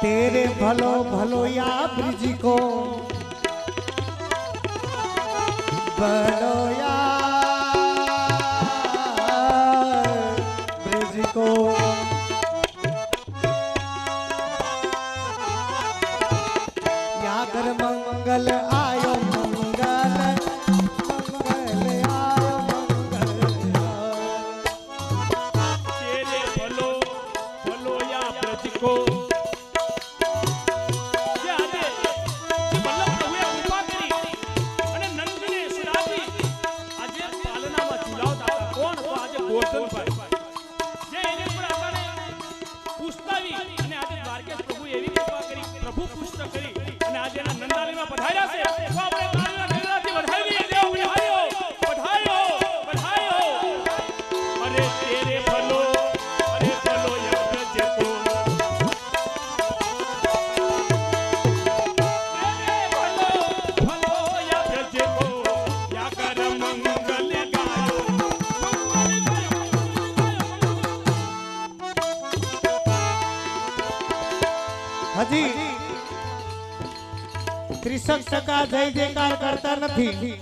तेरे भलो भलो या ब्रिज को भलो या ब्रिज को या कर मंगल आयो मंगल मंगल आयो मंगल तेरे भलो भलो या ब्रिज को હજી 30% જય જયકાર કરતા નથી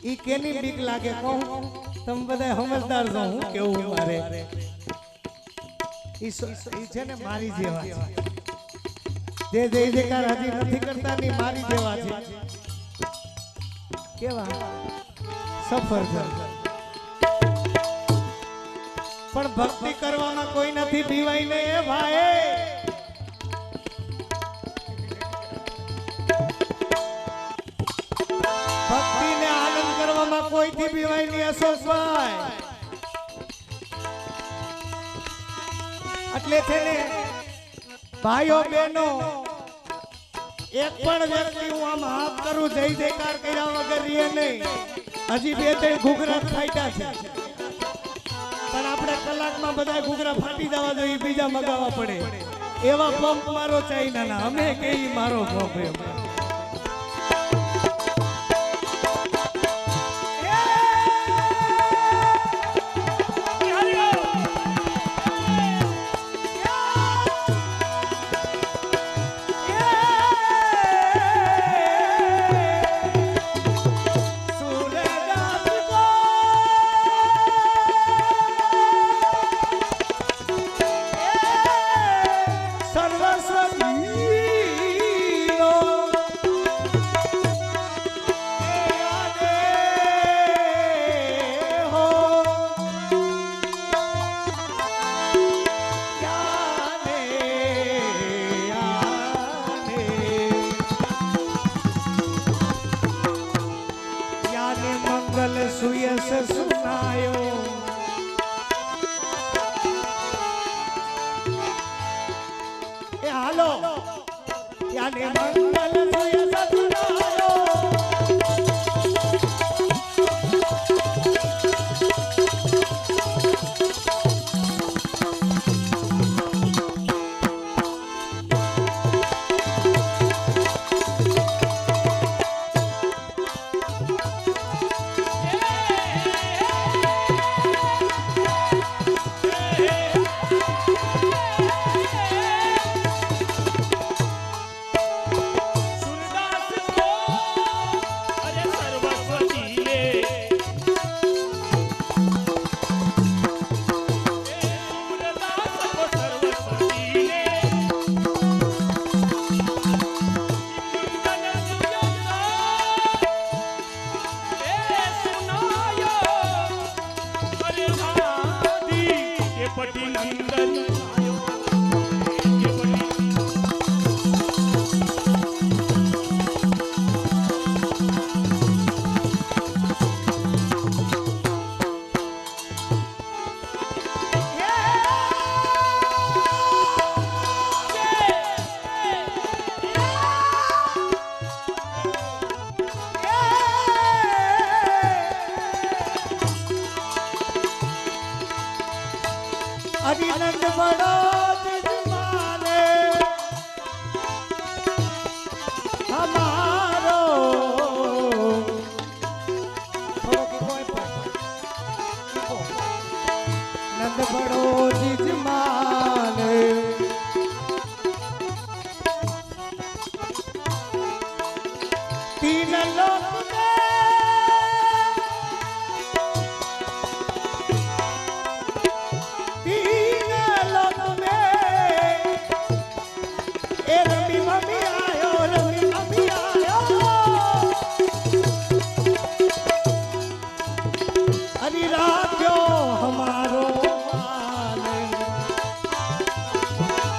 ઈ કેની બીક લાગે કહું તમે બધા સમજદાર છો હું કેવું મારે ઈ છે ને મારી જેવા છે જે જય જયકાર હજી નથી કરતા ની મારી જેવા છે કેવા સફરજન પણ ભક્તિ કરવામાં કોઈ નથી બીવાઈ ને એ ભાઈ ભક્તિ ને આનંદ કરવામાં કોઈ થી બીવાઈ ની અશોકભાઈ એટલે છે ને ભાઈઓ બહેનો એક પણ વ્યક્તિ હું આમ હાથ કરું જય જયકાર કર્યા વગર રીએ નહીં હજી 2-3 ઘૂઘરા ફાટ્યા છે પણ આપણે કલાકમાં બધા ઘૂઘરા ફાટી જવા જોઈએ બીજા મગાવવા પડે એવા પંપ મારો ચાઇનાના અમે કેઈ મારો પંપ એમ सुयस सुनायो ए हालो यानी मंगल सुयस सुनायो Yeah. પટી નંદન કે પટી અરિનંદ બડો જજમાને હમારો નંદ બડો જજમાને તીન લોક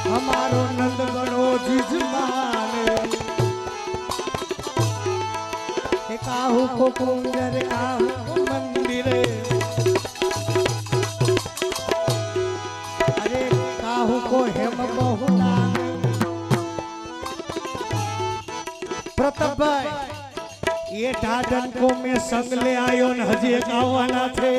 हमारो नंद बड़ो जिजमाने काहू को कुंजर काहू को मंदिर अरे काहू को हेम बहुला प्रताप भाई ये ढाढन को मैं संग ले आयो न हजी एक आववाना थे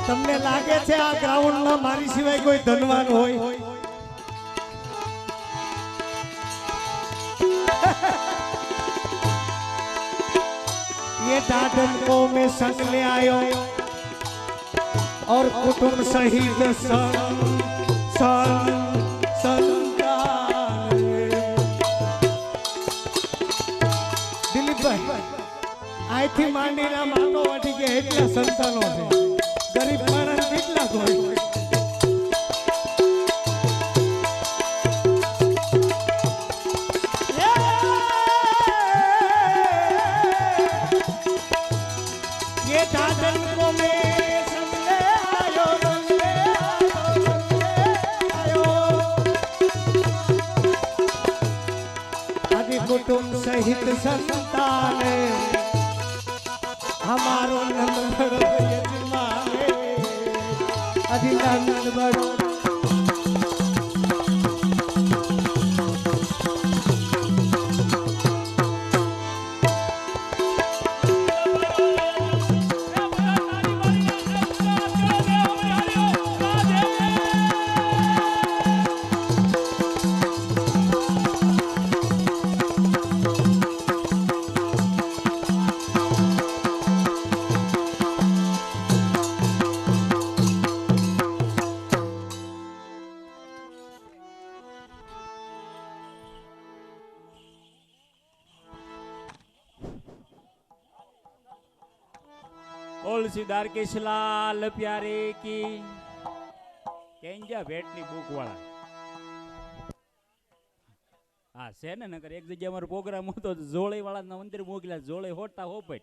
તમને લાગે છે આ ગ્રાઉન્ડમાં મારી સિવાય કોઈ ધનવાન હોય ये ढाढन को मैं संग ले आयो और कुटुंब सहित दिलीप भाई आई थी માંડીના માનો વાટી કે એટલા સંતાનો છે ગરીબ માણસ કેટલા હોય ये ढाढन को मैं संग ले आयो आदि कुटुंब सहित संतान हमारो नंद बड़ो यजमाने आदि नंद बड़ो तुलसीदार केशलाल प्यारे की केंजा भेटनी बुक वाला हाँ से ने नकर एक जगह हमारो प्रोग्राम होतो जोळे वाला ना मंदिर मोकल्या जोळे होता होपट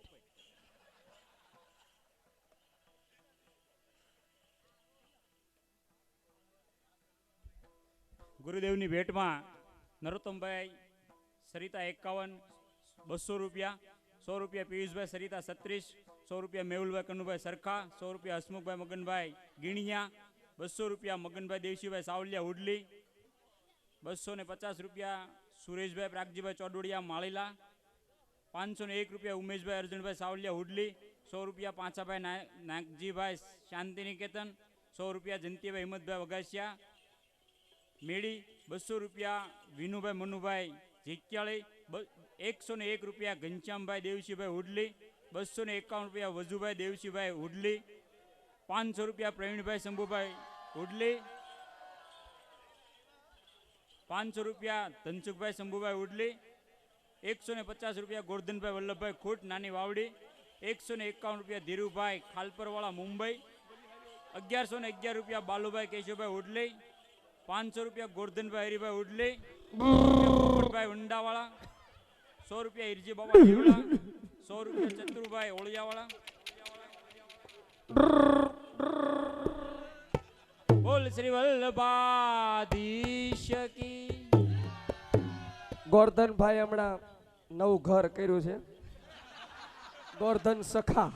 गुरुदेवनी भेटમાં નરોત્તમભાઈ સરિતા 51 200 રૂપિયા 100 રૂપિયા પિયુષભાઈ સરિતા 36 100 રૂપિયા મેહુલભાઈ કનુભાઈ સરખા 100 રૂપિયા હસમુખભાઈ મગનભાઈ ગીણિયા 200 રૂપિયા મગનભાઈ દેવશીભાઈ સાવલિયા ઉડલી 250 રૂપિયા સુરેશભાઈ પ્રાગજીભાઈ ચોડોડિયા માળીલા 501 રૂપિયા ઉમેશભાઈ અર્જુનભાઈ સાવલિયા ઉડલી 100 રૂપિયા પાંચાભાઈ નાગજીભાઈ શાંતિનિકેતન 100 રૂપિયા જંતીભાઈ હિંમતભાઈ વગાસિયા મેળી 200 રૂપિયા વિનુભાઈ મનુભાઈ જીક્યાળી 101 રૂપિયા ઘનશ્યામભાઈ દેવશીભાઈ ઉડલી 251 રૂપિયા વજુભાઈ દેવશીભાઈ ઉડલી 500 રૂપિયા પ્રવીણભાઈ શંભુભાઈ ઉડલી 500 રૂપિયા ધનસુખભાઈ શંભુભાઈ ઉડલી 150 રૂપિયા ગોરધનભાઈ વલ્લભભાઈ ખૂટ નાની વાવડી 151 રૂપિયા ધીરુભાઈ ખાલપરવાળા મુંબઈ 1111 રૂપિયા બાલુભાઈ કેશવભાઈ ઉડલી 500 રૂપિયા ગોરધનભાઈ હરિભાઈ ઉડલી ભાઈ વંડાવાળા 100 રૂપિયા હિરજી બાબા હિરોલા 100 રૂપિયા ચતુરભાઈ ઓળિયાવાળા. બોલ શ્રી વલ્લભાધીશ કી. ગોરધનભાઈ હમણાં નવું ઘર કર્યું છે, ગોરધન સખા.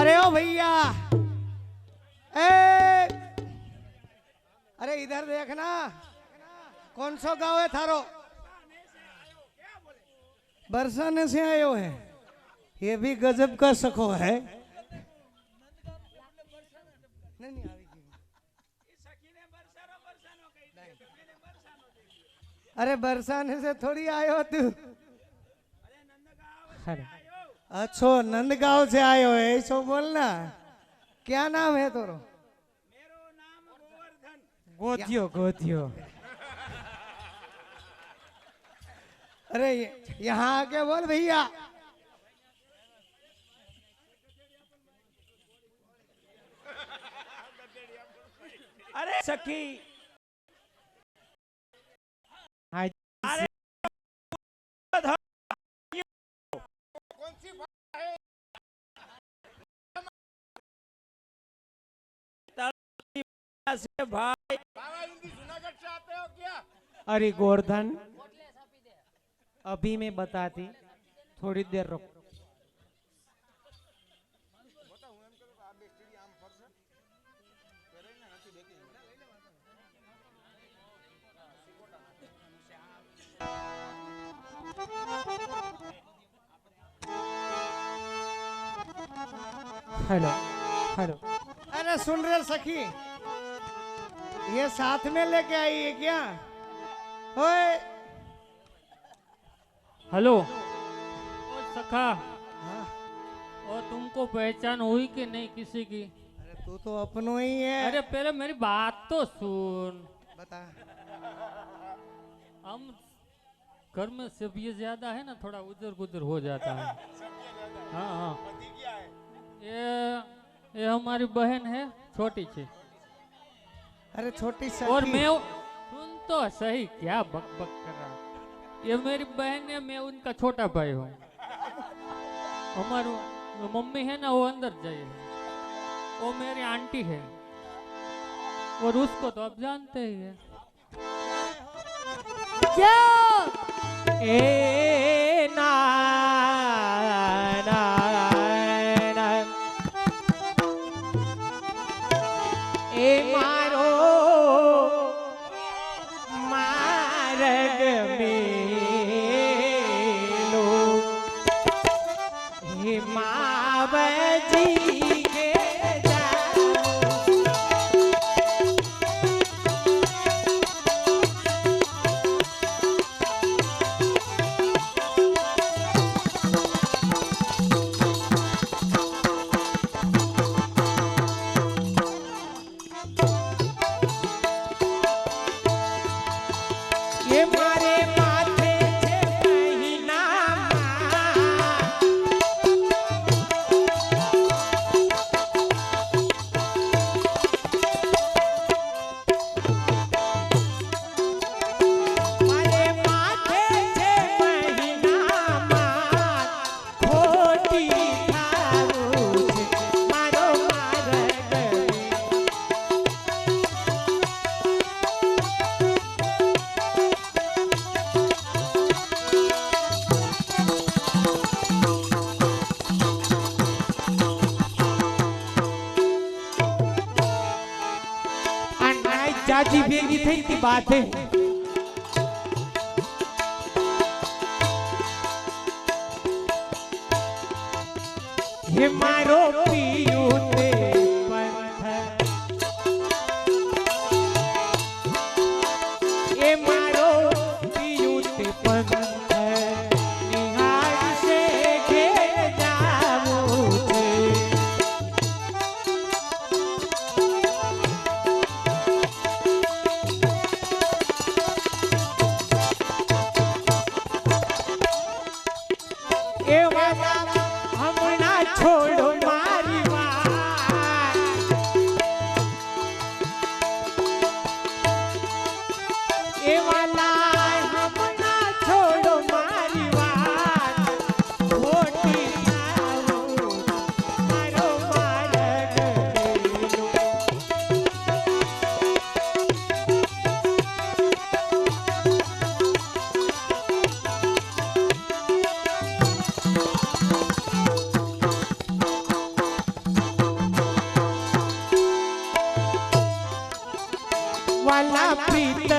अरे ओ भैया, ए अरे इधर देखना, कौन सा गांव है थारो? बरसाने से आयो है, ये भी गजब का सखो है. नहीं नहीं अरे बरसाने से थोड़ी आयो तू. अच्छो नंदगांव से आयो है, ऐसो बोलना. क्या नाम है तोरो? गोथियो गोथियो. अरे यहाँ आके बोल भैया. અરે સખી ભાઈ अरे गोवर्धन, अभी मैं बताती, थोड़ी देर रुक. Hello hello. अरे सुन रहे सखी, ये साथ में लेके आई है क्या? ओए हेलो. ओ सखा, हाँ, और तुमको पहचान हुई कि नहीं किसी की? अरे तू तो अपनो ही है. अरे पहले मेरी बात तो सुन. बता. हम घर में सभ्य ज्यादा है ना, थोड़ा उधर गुजर हो जाता है. हाँ हाँ. ये हमारी बहन है, छोटी सी. अरे छोटी और सखी. मैं सुन तो सही, क्या बक बक कर रहा. ये मेरी बहन है, मैं उनका छोटा भाई हूँ. हमारी मम्मी है ना, वो अंदर जाइए, वो मेरी आंटी है. और उसको तो आप जानते ही है. ए ना ना ना. ए मारो मार्ग मेलो, हे मावजी के जाओ. ये मारे माथे छे महीनामा, मारे माथे छे महीनामा, खोटी थारू छे मारो मार्ग. चाची भेगी थी की बात है. ये मारो पियू ते पंथ, ये मारो पियू ते पंथ, निहार से के जाऊं छे. એ વાલા હમણાં છોડો वाला प्रीत